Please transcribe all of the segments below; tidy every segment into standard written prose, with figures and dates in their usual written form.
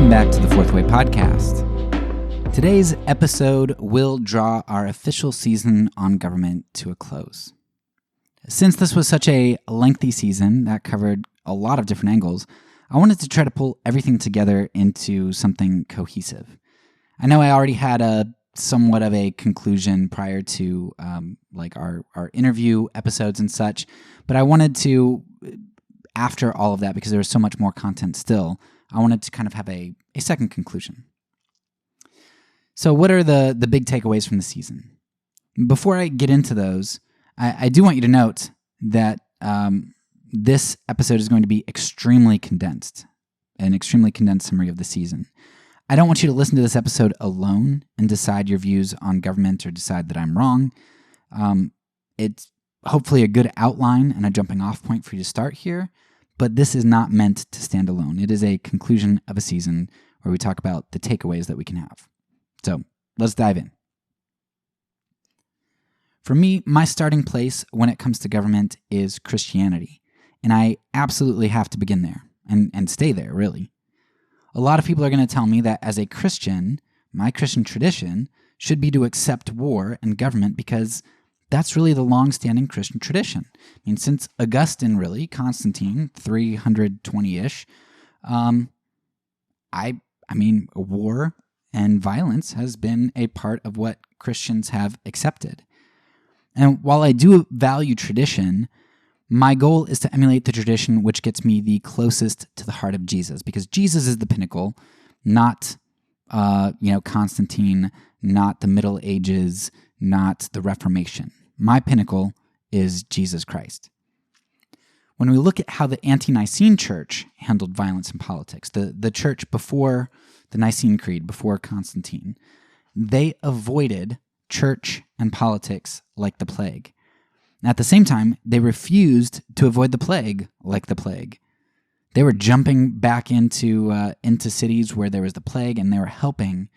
Welcome back to the Fourth Way Podcast. Today's episode will draw our official season on government to a close. Since this was such a lengthy season that covered a lot of different angles, I wanted to try to pull everything together into something cohesive. I know I already had a somewhat of a conclusion prior to our interview episodes and such, but I wanted to, after all of that, because there was so much more content still, I wanted to kind of have a second conclusion. So what are the big takeaways from the season? Before I get into those, I do want you to note that this episode is going to be extremely condensed, an extremely condensed summary of the season. I don't want you to listen to this episode alone and decide your views on government or decide that I'm wrong. It's hopefully a good outline and a jumping off point for you to start here, but this is not meant to stand alone. It is a conclusion of a season where we talk about the takeaways that we can have. So let's dive in. For me, my starting place when it comes to government is Christianity, and I absolutely have to begin there and stay there, really. A lot of people are going to tell me that as a Christian, my Christian tradition should be to accept war and government because that's really the long-standing Christian tradition. I mean, since Augustine, really, Constantine, 320-ish, war and violence has been a part of what Christians have accepted. And while I do value tradition, my goal is to emulate the tradition which gets me the closest to the heart of Jesus, because Jesus is the pinnacle, not Constantine, not the Middle Ages, not the Reformation. My pinnacle is Jesus Christ. When we look at how the Ante-Nicene Church handled violence in politics, the church before the Nicene Creed, before Constantine, they avoided church and politics like the plague. At the same time, they refused to avoid the plague like the plague. They were jumping back into cities where there was the plague, and they were helping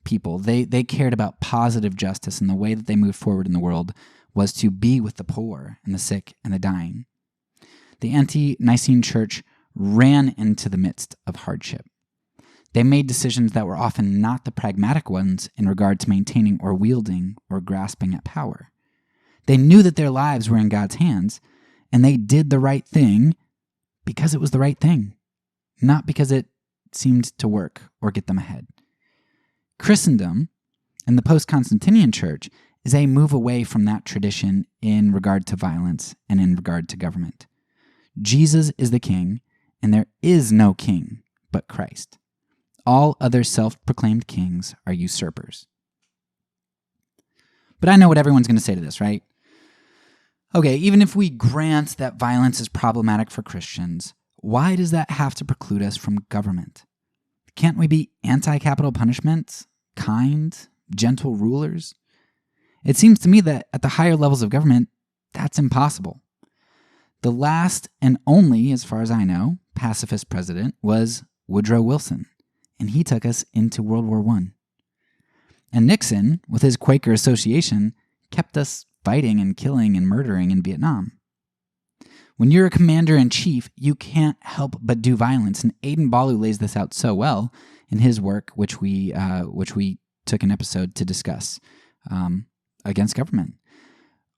people. They cared about positive justice, and the way that they moved forward in the world was to be with the poor and the sick and the dying. The Ante-Nicene Church ran into the midst of hardship. They made decisions that were often not the pragmatic ones in regard to maintaining or wielding or grasping at power. They knew that their lives were in God's hands, and they did the right thing because it was the right thing, not because it seemed to work or get them ahead. Christendom and the post-Constantinian church is a move away from that tradition in regard to violence and in regard to government. Jesus is the king, and there is no king but Christ. All other self-proclaimed kings are usurpers. But I know what everyone's going to say to this, right? Okay, even if we grant that violence is problematic for Christians, why does that have to preclude us from government? Can't we be anti-capital punishment, kind, gentle rulers? It seems to me that at the higher levels of government, that's impossible. The last and only, as far as I know, pacifist president was Woodrow Wilson, and he took us into World War I. And Nixon, with his Quaker Association, kept us fighting and killing and murdering in Vietnam. When you're a commander-in-chief, you can't help but do violence, and Aidan Balu lays this out so well in his work, which we took an episode to discuss against government.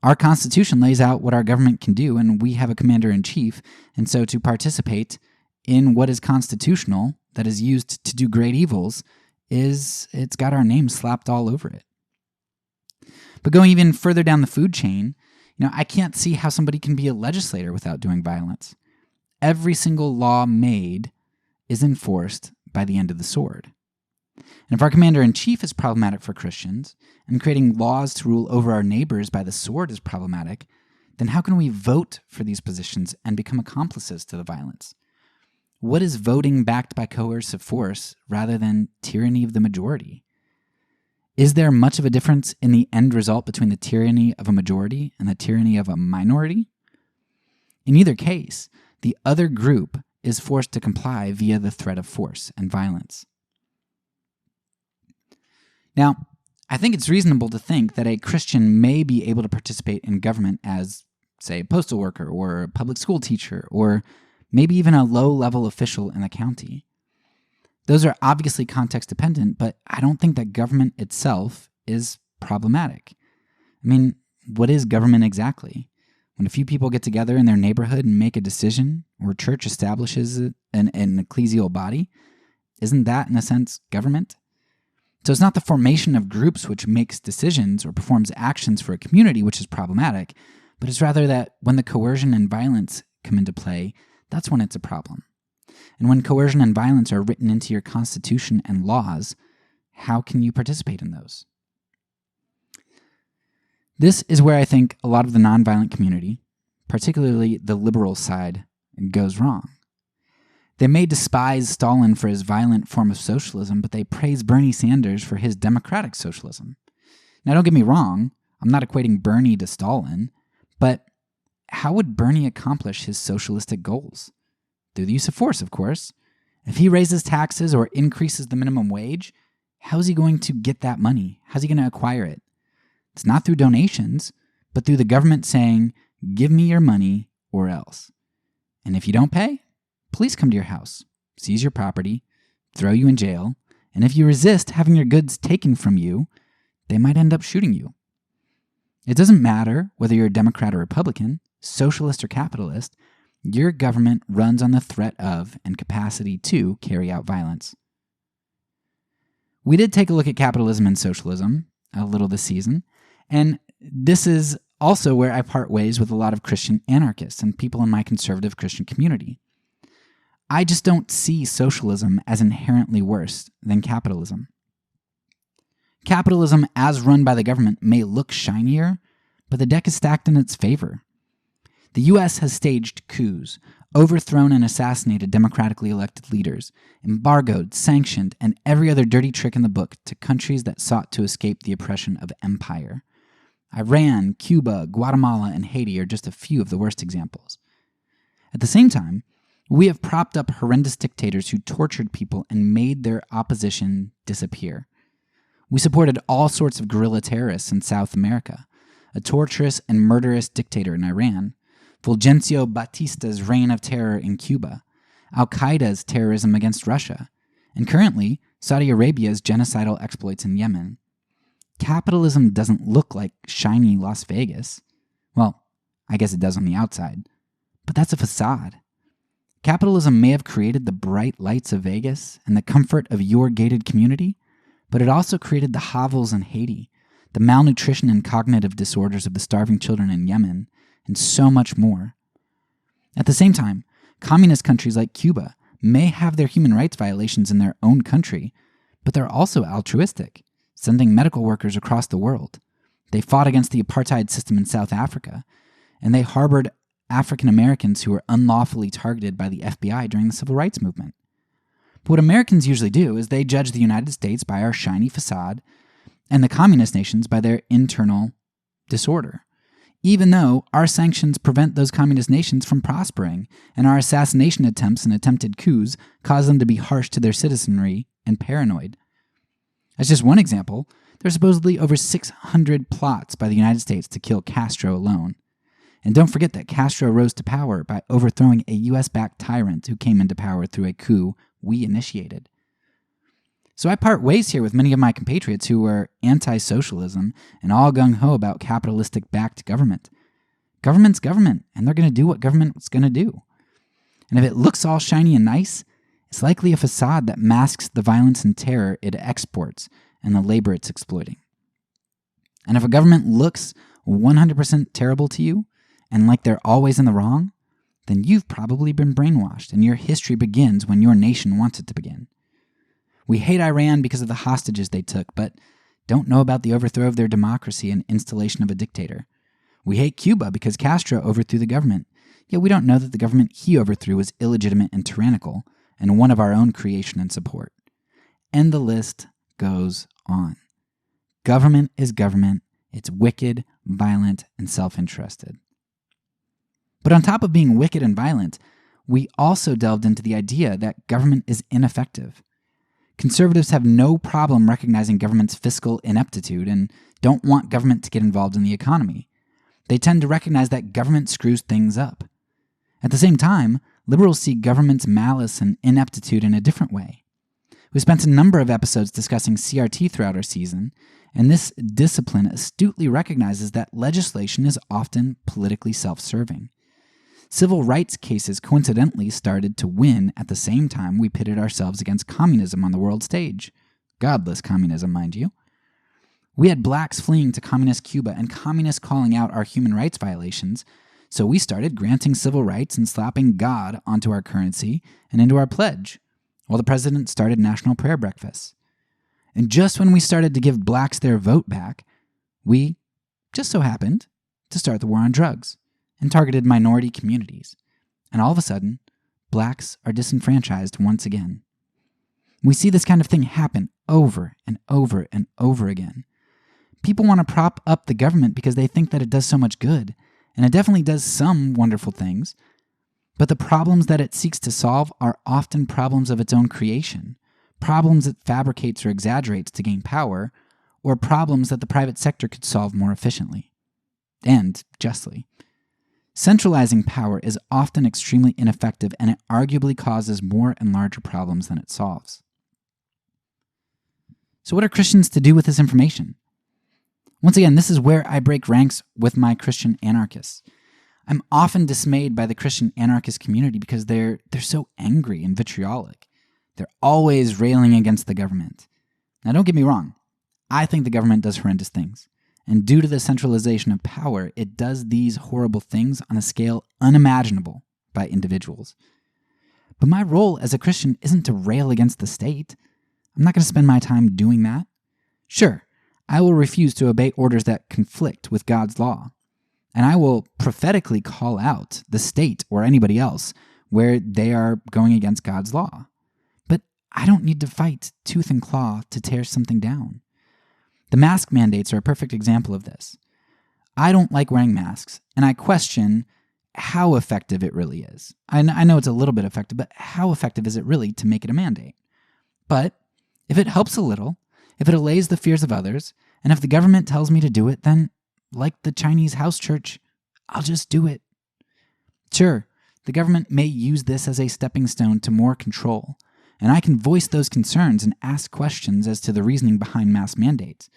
Our Constitution lays out what our government can do, and we have a commander-in-chief, and so to participate in what is constitutional, that is used to do great evils, it's got our name slapped all over it. But going even further down the food chain, I can't see how somebody can be a legislator without doing violence. Every single law made is enforced by the end of the sword. And if our commander-in-chief is problematic for Christians, and creating laws to rule over our neighbors by the sword is problematic, then how can we vote for these positions and become accomplices to the violence? What is voting backed by coercive force rather than tyranny of the majority? Is there much of a difference in the end result between the tyranny of a majority and the tyranny of a minority? In either case, the other group is forced to comply via the threat of force and violence. Now, I think it's reasonable to think that a Christian may be able to participate in government as, say, a postal worker or a public school teacher or maybe even a low-level official in the county. Those are obviously context dependent, but I don't think that government itself is problematic. I mean, what is government exactly? When a few people get together in their neighborhood and make a decision, or a church establishes an ecclesial body, isn't that, in a sense, government? So it's not the formation of groups which makes decisions or performs actions for a community which is problematic, but it's rather that when the coercion and violence come into play, that's when it's a problem. And when coercion and violence are written into your constitution and laws, how can you participate in those? This is where I think a lot of the nonviolent community, particularly the liberal side, goes wrong. They may despise Stalin for his violent form of socialism, but they praise Bernie Sanders for his democratic socialism. Now, don't get me wrong, I'm not equating Bernie to Stalin, but how would Bernie accomplish his socialistic goals? Through the use of force, of course. If he raises taxes or increases the minimum wage, how's he going to get that money? How's he going to acquire it? It's not through donations, but through the government saying, give me your money or else. And if you don't pay, police come to your house, seize your property, throw you in jail, and if you resist having your goods taken from you, they might end up shooting you. It doesn't matter whether you're a Democrat or Republican, socialist or capitalist, your government runs on the threat of and capacity to carry out violence. We did take a look at capitalism and socialism a little this season, and this is also where I part ways with a lot of Christian anarchists and people in my conservative Christian community. I just don't see socialism as inherently worse than capitalism. Capitalism, as run by the government, may look shinier, but the deck is stacked in its favor. The U.S. has staged coups, overthrown and assassinated democratically elected leaders, embargoed, sanctioned, and every other dirty trick in the book to countries that sought to escape the oppression of empire. Iran, Cuba, Guatemala, and Haiti are just a few of the worst examples. At the same time, we have propped up horrendous dictators who tortured people and made their opposition disappear. We supported all sorts of guerrilla terrorists in South America, a torturous and murderous dictator in Iran, Fulgencio Batista's reign of terror in Cuba, Al-Qaeda's terrorism against Russia, and currently Saudi Arabia's genocidal exploits in Yemen. Capitalism doesn't look like shiny Las Vegas. Well, I guess it does on the outside, but that's a facade. Capitalism may have created the bright lights of Vegas and the comfort of your gated community, but it also created the hovels in Haiti, the malnutrition and cognitive disorders of the starving children in Yemen, and so much more. At the same time, communist countries like Cuba may have their human rights violations in their own country, but they're also altruistic, sending medical workers across the world. They fought against the apartheid system in South Africa, and they harbored African Americans who were unlawfully targeted by the FBI during the Civil Rights Movement. But what Americans usually do is they judge the United States by our shiny facade and the communist nations by their internal disorder, even though our sanctions prevent those communist nations from prospering and our assassination attempts and attempted coups cause them to be harsh to their citizenry and paranoid. As just one example, there are supposedly over 600 plots by the United States to kill Castro alone. And don't forget that Castro rose to power by overthrowing a US-backed tyrant who came into power through a coup we initiated. So I part ways here with many of my compatriots who are anti-socialism and all gung-ho about capitalistic-backed government. Government's government, and they're going to do what government's going to do. And if it looks all shiny and nice, it's likely a facade that masks the violence and terror it exports and the labor it's exploiting. And if a government looks 100% terrible to you, and like they're always in the wrong, then you've probably been brainwashed, and your history begins when your nation wants it to begin. We hate Iran because of the hostages they took, but don't know about the overthrow of their democracy and installation of a dictator. We hate Cuba because Castro overthrew the government, yet we don't know that the government he overthrew was illegitimate and tyrannical, and one of our own creation and support. And the list goes on. Government is government. It's wicked, violent, and self-interested. But on top of being wicked and violent, we also delved into the idea that government is ineffective. Conservatives have no problem recognizing government's fiscal ineptitude and don't want government to get involved in the economy. They tend to recognize that government screws things up. At the same time, liberals see government's malice and ineptitude in a different way. We spent a number of episodes discussing CRT throughout our season, and this discipline astutely recognizes that legislation is often politically self-serving. Civil rights cases coincidentally started to win at the same time we pitted ourselves against communism on the world stage. Godless communism, mind you. We had blacks fleeing to communist Cuba and communists calling out our human rights violations, so we started granting civil rights and slapping God onto our currency and into our pledge, while the president started national prayer breakfasts. And just when we started to give blacks their vote back, we just so happened to start the war on drugs and targeted minority communities. And all of a sudden, blacks are disenfranchised once again. We see this kind of thing happen over and over and over again. People want to prop up the government because they think that it does so much good, and it definitely does some wonderful things, but the problems that it seeks to solve are often problems of its own creation, problems it fabricates or exaggerates to gain power, or problems that the private sector could solve more efficiently. And justly. Centralizing power is often extremely ineffective, and it arguably causes more and larger problems than it solves. So what are Christians to do with this information? Once again, this is where I break ranks with my Christian anarchists. I'm often dismayed by the Christian anarchist community because they're so angry and vitriolic. They're always railing against the government. Now, don't get me wrong. I think the government does horrendous things. And due to the centralization of power, it does these horrible things on a scale unimaginable by individuals. But my role as a Christian isn't to rail against the state. I'm not going to spend my time doing that. Sure, I will refuse to obey orders that conflict with God's law. And I will prophetically call out the state or anybody else where they are going against God's law. But I don't need to fight tooth and claw to tear something down. The mask mandates are a perfect example of this. I don't like wearing masks, and I question how effective it really is. I know it's a little bit effective, but how effective is it really to make it a mandate? But if it helps a little, if it allays the fears of others, and if the government tells me to do it, then, like the Chinese house church, I'll just do it. Sure, the government may use this as a stepping stone to more control, and I can voice those concerns and ask questions as to the reasoning behind mask mandates.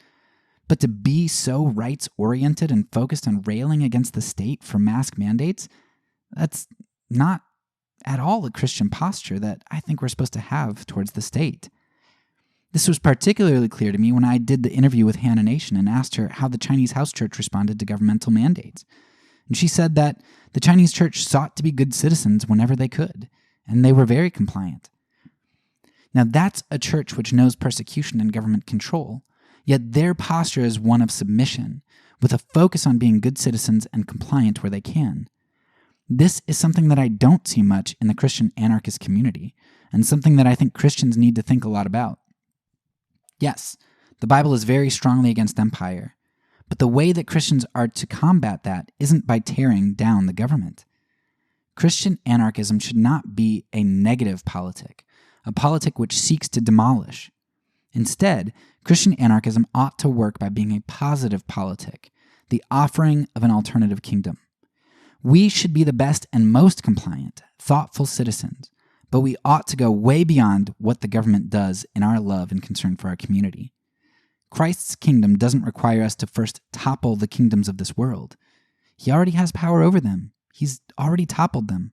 But to be so rights-oriented and focused on railing against the state for mask mandates, that's not at all a Christian posture that I think we're supposed to have towards the state. This was particularly clear to me when I did the interview with Hannah Nation and asked her how the Chinese house church responded to governmental mandates. And she said that the Chinese church sought to be good citizens whenever they could, and they were very compliant. Now that's a church which knows persecution and government control, yet their posture is one of submission, with a focus on being good citizens and compliant where they can. This is something that I don't see much in the Christian anarchist community, and something that I think Christians need to think a lot about. Yes, the Bible is very strongly against empire, but the way that Christians are to combat that isn't by tearing down the government. Christian anarchism should not be a negative politic, a politic which seeks to demolish. Instead, Christian anarchism ought to work by being a positive politic, the offering of an alternative kingdom. We should be the best and most compliant, thoughtful citizens, but we ought to go way beyond what the government does in our love and concern for our community. Christ's kingdom doesn't require us to first topple the kingdoms of this world. He already has power over them. He's already toppled them.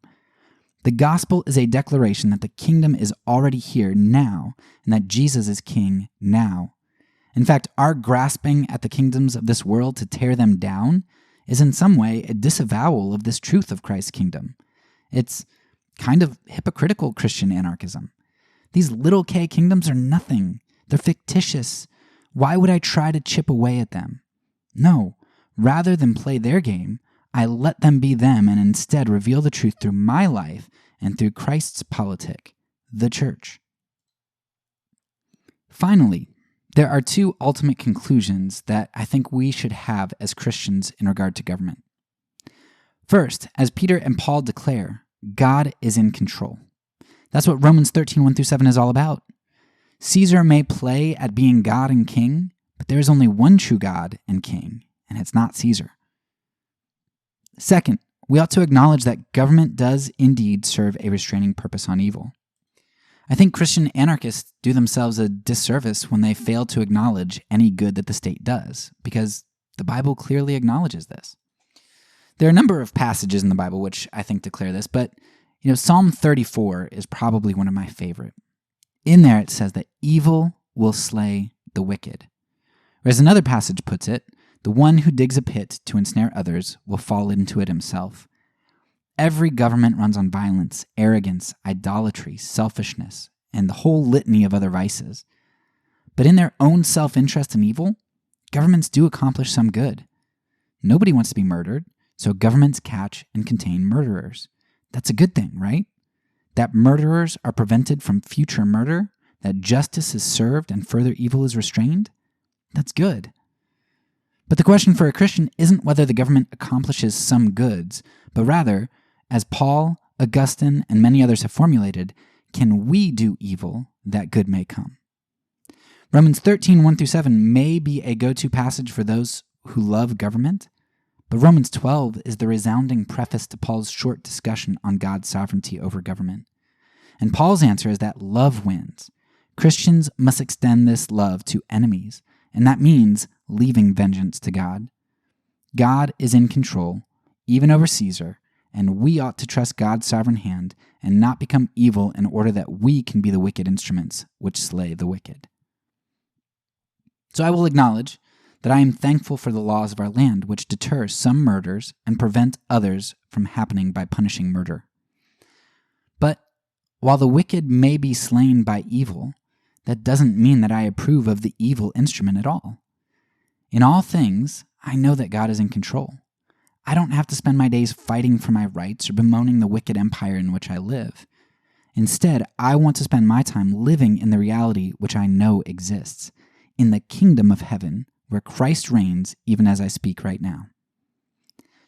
The gospel is a declaration that the kingdom is already here now, and that Jesus is king now. In fact, our grasping at the kingdoms of this world to tear them down is in some way a disavowal of this truth of Christ's kingdom. It's kind of hypocritical Christian anarchism. These little k kingdoms are nothing. They're fictitious. Why would I try to chip away at them? No, rather than play their game, I let them be them and instead reveal the truth through my life and through Christ's politic, the church. Finally, there are two ultimate conclusions that I think we should have as Christians in regard to government. First, as Peter and Paul declare, God is in control. That's what Romans 13:1-7 is all about. Caesar may play at being God and king, but there is only one true God and king, and it's not Caesar. Second, we ought to acknowledge that government does indeed serve a restraining purpose on evil. I think Christian anarchists do themselves a disservice when they fail to acknowledge any good that the state does, because the Bible clearly acknowledges this. There are a number of passages in the Bible which I think declare this, but Psalm 34 is probably one of my favorite. In there it says that evil will slay the wicked. Or as another passage puts it, the one who digs a pit to ensnare others will fall into it himself. Every government runs on violence, arrogance, idolatry, selfishness, and the whole litany of other vices. But in their own self-interest and evil, governments do accomplish some good. Nobody wants to be murdered, so governments catch and contain murderers. That's a good thing, right? That murderers are prevented from future murder, that justice is served and further evil is restrained, that's good. But the question for a Christian isn't whether the government accomplishes some goods, but rather, as Paul, Augustine, and many others have formulated, can we do evil that good may come? Romans 13, 1-7 may be a go-to passage for those who love government, but Romans 12 is the resounding preface to Paul's short discussion on God's sovereignty over government. And Paul's answer is that love wins. Christians must extend this love to enemies, and that means leaving vengeance to God. God is in control, even over Caesar, and we ought to trust God's sovereign hand and not become evil in order that we can be the wicked instruments which slay the wicked. So I will acknowledge that I am thankful for the laws of our land which deter some murders and prevent others from happening by punishing murder. But while the wicked may be slain by evil, that doesn't mean that I approve of the evil instrument at all. In all things, I know that God is in control. I don't have to spend my days fighting for my rights or bemoaning the wicked empire in which I live. Instead, I want to spend my time living in the reality which I know exists, in the kingdom of heaven, where Christ reigns even as I speak right now.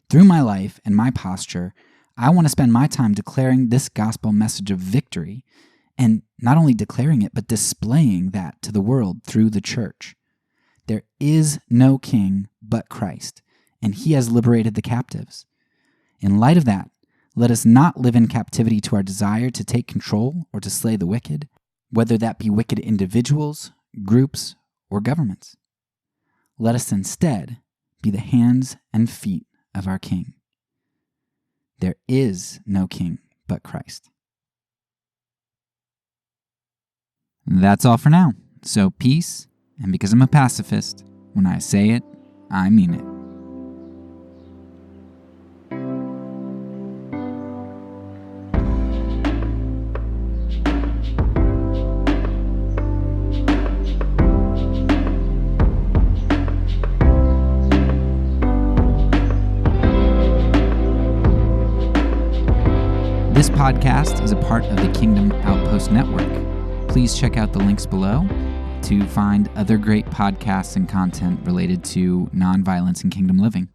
Through my life and my posture, I want to spend my time declaring this gospel message of victory, and not only declaring it, but displaying that to the world through the church. There is no king but Christ, and he has liberated the captives. In light of that, let us not live in captivity to our desire to take control or to slay the wicked, whether that be wicked individuals, groups, or governments. Let us instead be the hands and feet of our King. There is no king but Christ. That's all for now. So peace, and because I'm a pacifist, when I say it, I mean it. This podcast is a part of the Kingdom Outpost Network. Please check out the links below to find other great podcasts and content related to nonviolence and kingdom living.